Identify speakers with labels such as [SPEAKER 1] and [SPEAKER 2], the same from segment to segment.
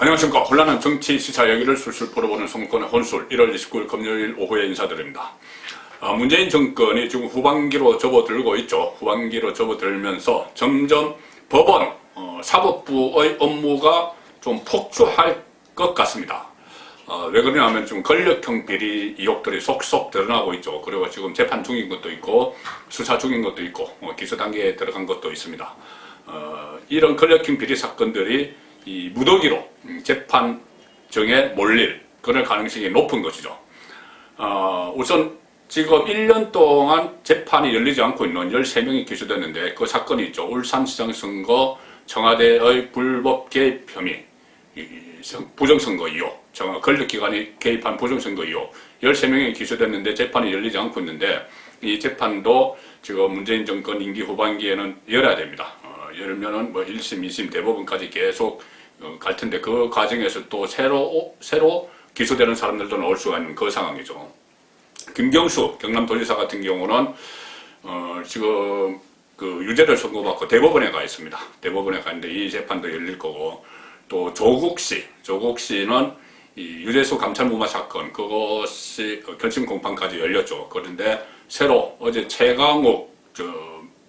[SPEAKER 1] 안녕하십니까. 혼란한 정치 시사 이야기를 술술 풀어보는 정권의 혼술 1월 29일 금요일 오후에 인사드립니다. 문재인 정권이 지금 후반기로 접어들고 있죠. 후반기로 접어들면서 점점 법원, 사법부의 업무가 좀 폭주할 것 같습니다. 왜 그러냐면 지금 권력형 비리 의혹들이 속속 드러나고 있죠. 그리고 지금 재판 중인 것도 있고 수사 중인 것도 있고 기소 단계에 들어간 것도 있습니다. 이런 권력형 비리 사건들이 이 무더기로 재판정에 몰릴 그럴 가능성이 높은 것이죠. 우선 지금 1년 동안 재판이 열리지 않고 있는 13명이 기소됐는데 그 사건이 있죠. 울산시장 선거 청와대의 불법 개입 혐의, 부정선거 의혹, 권력기관이 개입한 부정선거 의혹 13명이 기소됐는데 재판이 열리지 않고 있는데 이 재판도 지금 문재인 정권 임기 후반기에는 열어야 됩니다. 열면은 뭐 1심, 2심, 대법원까지 계속 갈 텐데 그 과정에서 또 새로 기소되는 사람들도 나올 수가 있는 그 상황이죠. 김경수 경남도지사 같은 경우는 지금 그 유죄를 선고받고 대법원에 가 있습니다. 대법원에 가 있는데 이 재판도 열릴 거고 또 조국 씨는 이 유재수 감찰무마 사건 그것이 결심 공판까지 열렸죠. 그런데 새로 어제 최강욱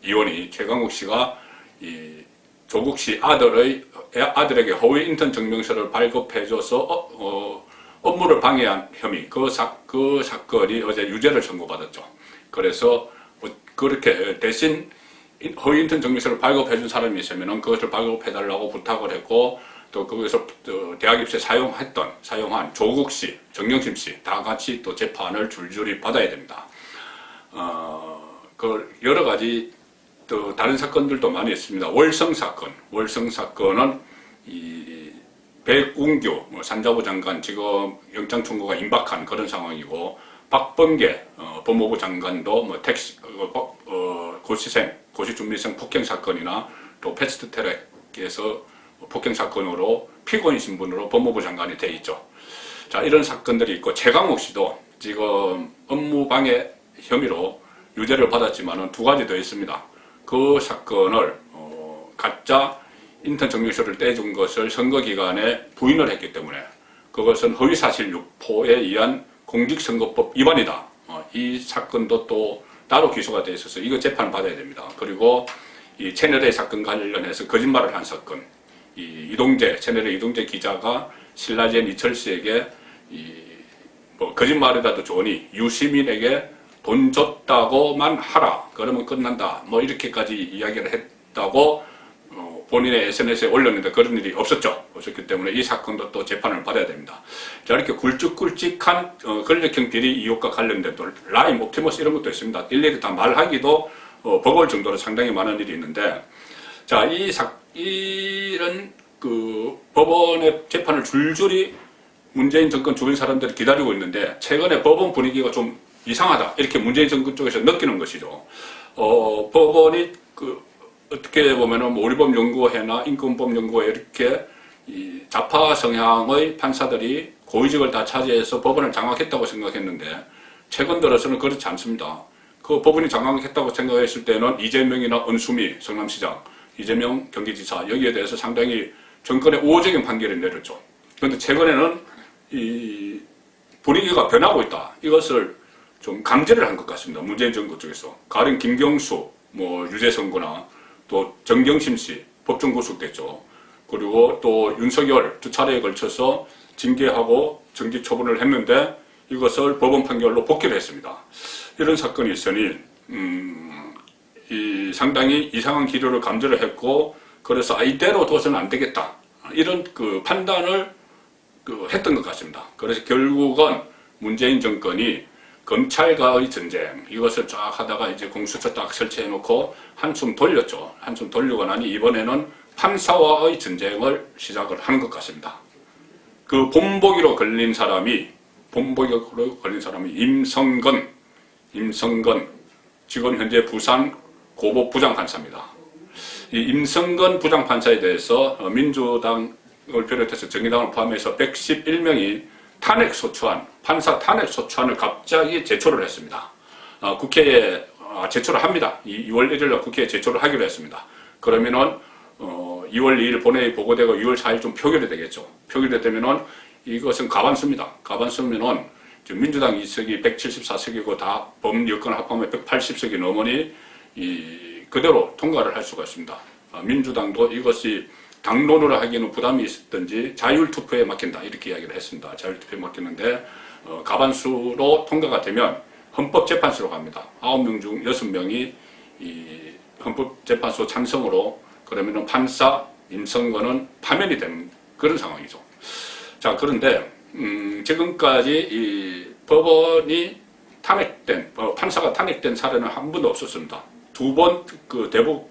[SPEAKER 1] 의원이 씨가 이 조국 씨 아들에게 허위 인턴 증명서를 발급해줘서 업무를 방해한 혐의 그 사건이 어제 유죄를 선고받았죠. 그래서 그렇게 대신 허위 인턴 증명서를 발급해준 사람이 있으면은 그것을 발급해달라고 부탁을 했고 또 거기서 대학 입시에 사용한 조국 씨, 정경심 씨 다 같이 또 재판을 줄줄이 받아야 됩니다. 그 여러 가지 또 다른 사건들도 많이 있습니다. 월성 사건은 이 백운규 산자부 장관 지금 영장 청구가 임박한 그런 상황이고 박범계 법무부 장관도 고시준비생 폭행 사건이나 또 패스트트랙에서 폭행 사건으로 피고인 신분으로 법무부 장관이 돼 있죠. 자, 이런 사건들이 있고 최강욱 씨도 지금 업무방해 혐의로 유죄를 받았지만은 두 가지 더 있습니다. 그 사건을 가짜 인턴 증명서를 떼준 것을 선거 기간에 부인을 했기 때문에 그것은 허위사실 유포에 의한 공직선거법 위반이다. 이 사건도 또 따로 기소가 돼 있어서 이거 재판 받아야 됩니다. 그리고 이 채널A 사건 관련해서 거짓말을 한 사건, 이 채널A 이동재 기자가 신라젠 이철 씨에게 거짓말이라도 좋으니 유시민에게 돈 줬다고만 하라. 그러면 끝난다. 이렇게까지 이야기를 했다고 본인의 SNS에 올렸는데 그런 일이 없었기 때문에 이 사건도 또 재판을 받아야 됩니다. 자, 이렇게 굵직굵직한 권력형 비리 의혹과 관련된 또 라임, 옵티머스 이런 것도 있습니다. 일일이 다 말하기도 버거울 정도로 상당히 많은 일이 있는데 자, 이런 그 법원의 재판을 줄줄이 문재인 정권 주변 사람들이 기다리고 있는데 최근에 법원 분위기가 좀 이상하다 이렇게 문재인 정권 쪽에서 느끼는 것이죠. 법원이 어떻게 보면은 우리법연구회나 인권법연구회 이렇게 이 좌파 성향의 판사들이 고위직을 다 차지해서 법원을 장악했다고 생각했는데 최근 들어서는 그렇지 않습니다. 그 법원이 장악했다고 생각했을 때는 이재명이나 은수미 성남시장, 이재명 경기지사 여기에 대해서 상당히 정권의 우호적인 판결을 내렸죠. 그런데 최근에는 이 분위기가 변하고 있다. 이것을 좀 감지를 한 것 같습니다. 문재인 정부 쪽에서. 가령 김경수, 유죄 선고나 또 정경심 씨 법정 구속됐죠. 그리고 또 윤석열 두 차례에 걸쳐서 징계하고 정직 처분을 했는데 이것을 법원 판결로 복귀를 했습니다. 이런 사건이 있으니 상당히 이상한 기류를 감지를 했고 그래서 이대로 둬서는 안 되겠다. 이런 그 판단을 했던 것 같습니다. 그래서 결국은 문재인 정권이 검찰과의 전쟁 이것을 쫙 하다가 이제 공수처 딱 설치해 놓고 한숨 돌렸죠. 한숨 돌리고 나니 이번에는 판사와의 전쟁을 시작을 하는 것 같습니다. 그 본보기로 걸린 사람이 임성건 지금 현재 부산 고법 부장판사입니다. 이 임성건 부장판사에 대해서 민주당을 비롯해서 정의당을 포함해서 111명이 판사 탄핵 소추안을 갑자기 제출을 했습니다. 국회에 제출을 합니다. 2월 1일날 국회에 제출을 하기로 했습니다. 그러면은 2월 2일 본회의 보고되고 6월 4일 좀 표결이 되겠죠. 표결이 되면은 이것은 가반수입니다. 가반수면은 지금 민주당 의석이 174석이고 다 범여권 합하면 180석이 넘으니 그대로 통과를 할 수가 있습니다. 민주당도 이것이 당론으로 하기에는 부담이 있었던지 자율투표에 맡긴다 이렇게 이야기를 했습니다. 자율투표에 맡기는데 가반수로 통과가 되면 헌법재판소로 갑니다. 9명 중 6명이 이 헌법재판소 찬성으로 그러면은 판사 임성근은 파면이 되는 그런 상황이죠. 자, 그런데 지금까지 이 법원이 탄핵된 판사가 탄핵된 사례는 한 번도 없었습니다. 2번 그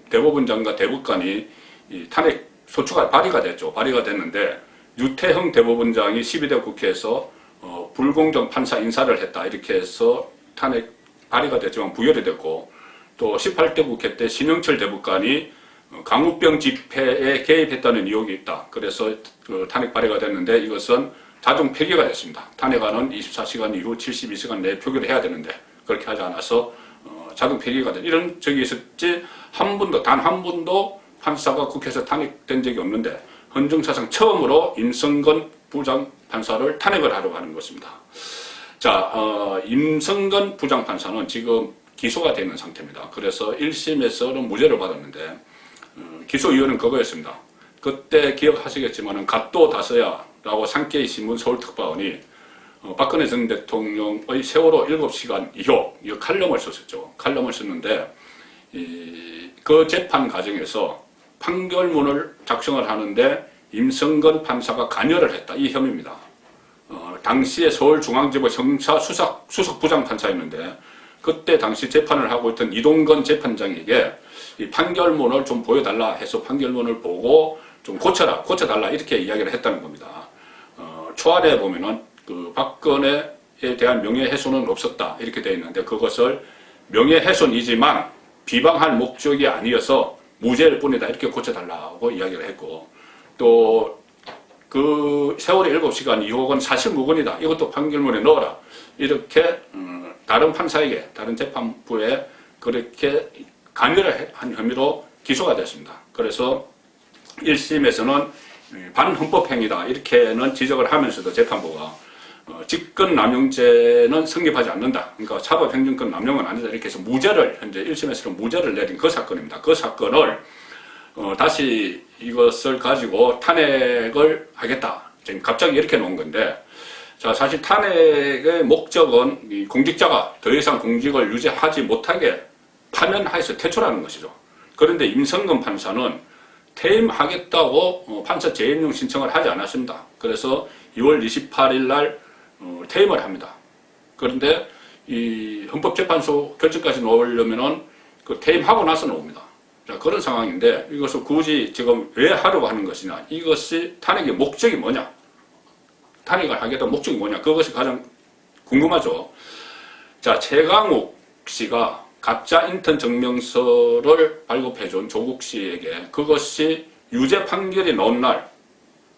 [SPEAKER 1] 대법원장과 대법관이 이 탄핵 소추가 발의가 됐죠. 발의가 됐는데 유태형 대법원장이 12대 국회에서 불공정 판사 인사를 했다 이렇게 해서 탄핵 발의가 됐지만 부결이 됐고, 또 18대 국회 때 신영철 대법관이 강우병 집회에 개입했다는 의혹이 있다. 그래서 그 탄핵 발의가 됐는데 이것은 자동 폐기가 됐습니다. 탄핵안은 24시간 이후 72시간 내에 표결을 해야 되는데 그렇게 하지 않아서 자동 폐기가 된 이런 적이 있었지 단 한 번도 판사가 국회에서 탄핵된 적이 없는데 헌정사상 처음으로 임성근 부장판사를 탄핵을 하려고 하는 것입니다. 자, 임성근 부장판사는 지금 기소가 되어 있는 상태입니다. 그래서 1심에서는 무죄를 받았는데 기소 이유는 그거였습니다. 그때 기억하시겠지만은 갓도 다서야라고 상케이 신문 서울특파원이 박근혜 전 대통령의 세월호 7시간 이후 이 칼럼을 썼었죠. 칼럼을 썼는데 그 재판 과정에서 판결문을 작성을 하는데 임성근 판사가 관여를 했다. 이 혐의입니다. 당시에 서울중앙지법 형사 수석 부장판사였는데 그때 당시 재판을 하고 있던 이동건 재판장에게 이 판결문을 좀 보여달라 해서 판결문을 보고 좀 고쳐달라 이렇게 이야기를 했다는 겁니다. 초안에 보면은 그 박근혜에 대한 명예훼손은 없었다 이렇게 되어 있는데 그것을 명예훼손이지만 비방할 목적이 아니어서 무죄일 뿐이다 이렇게 고쳐달라고 이야기를 했고, 또 그 세월의 7시간 이후는 사실무근이다 이것도 판결문에 넣어라 이렇게 다른 판사에게 다른 재판부에 그렇게 관여를 한 혐의로 기소가 됐습니다. 그래서 1심에서는 반헌법행위다 이렇게는 지적을 하면서도 재판부가 직권남용죄는 성립하지 않는다. 그러니까 사법행정권 남용은 아니다. 이렇게 해서 무죄를 현재 1심에서는 무죄를 내린 그 사건입니다. 그 사건을 다시 이것을 가지고 탄핵을 하겠다. 지금 갑자기 이렇게 놓은 건데, 자, 사실 탄핵의 목적은 이 공직자가 더 이상 공직을 유지하지 못하게 파면해서 퇴출하는 것이죠. 그런데 임성근 판사는 퇴임하겠다고 판사 재임용 신청을 하지 않았습니다. 그래서 2월 28일 날 퇴임을 합니다. 그런데 이 헌법재판소 결정까지 놓으려면은 그 퇴임하고 나서 놓습니다. 자, 그런 상황인데 이것을 굳이 지금 왜 하려고 하는 것이냐? 이것이 탄핵의 목적이 뭐냐? 탄핵을 하겠다는 목적이 뭐냐? 그것이 가장 궁금하죠. 자, 최강욱 씨가 가짜 인턴 증명서를 발급해준 조국 씨에게 그것이 유죄 판결이 나온 날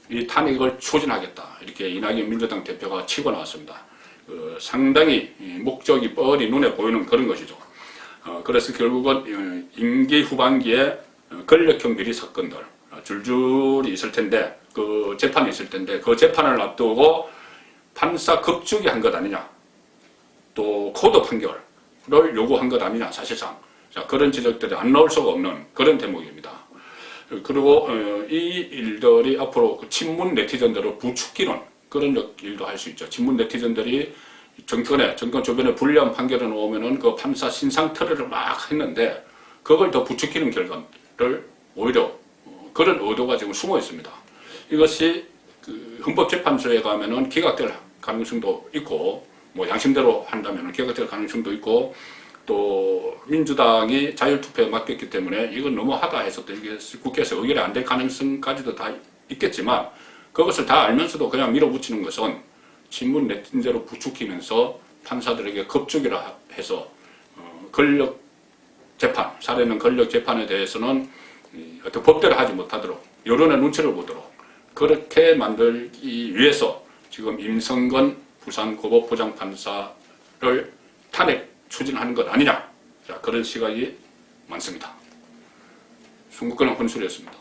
[SPEAKER 1] 이 탄핵을 추진하겠다 이렇게 이낙연 민주당 대표가 치고 나왔습니다. 상당히 목적이 뻔히 눈에 보이는 그런 것이죠. 그래서 결국은 임기 후반기에 권력형 비리 사건들 줄줄이 있을 텐데 그 재판이 있을 텐데 그 재판을 앞두고 판사 급축이 한 것 아니냐, 또 코드 판결을 요구한 것 아니냐 사실상. 자, 그런 지적들이 안 나올 수가 없는 그런 대목입니다. 그리고 이 일들이 앞으로 친문 네티즌들을 부추기는 그런 일도 할 수 있죠. 친문 네티즌들이 정권 주변에 불리한 판결을 나오면은 그 판사 신상 터널을 막 했는데 그걸 더 부추기는 결과를 오히려 그런 의도가 지금 숨어 있습니다. 이것이 그 헌법재판소에 가면은 기각될 가능성도 있고, 뭐 양심대로 한다면은 기각될 가능성도 있고, 또 민주당이 자율투표에 맡겼기 때문에 이건 너무하다 해서 또 이게 국회에서 의결이 안 될 가능성까지도 다 있겠지만 그것을 다 알면서도 그냥 밀어붙이는 것은 친문 네티즌대로 부추기면서 판사들에게 겁주기라 해서 권력 재판, 사례는 권력 재판에 대해서는 어떤 법대로 하지 못하도록 여론의 눈치를 보도록 그렇게 만들기 위해서 지금 임성근 부산고법부장판사를 탄핵 추진하는 것 아니냐, 자, 그런 시각이 많습니다. 순국권은 혼술이었습니다.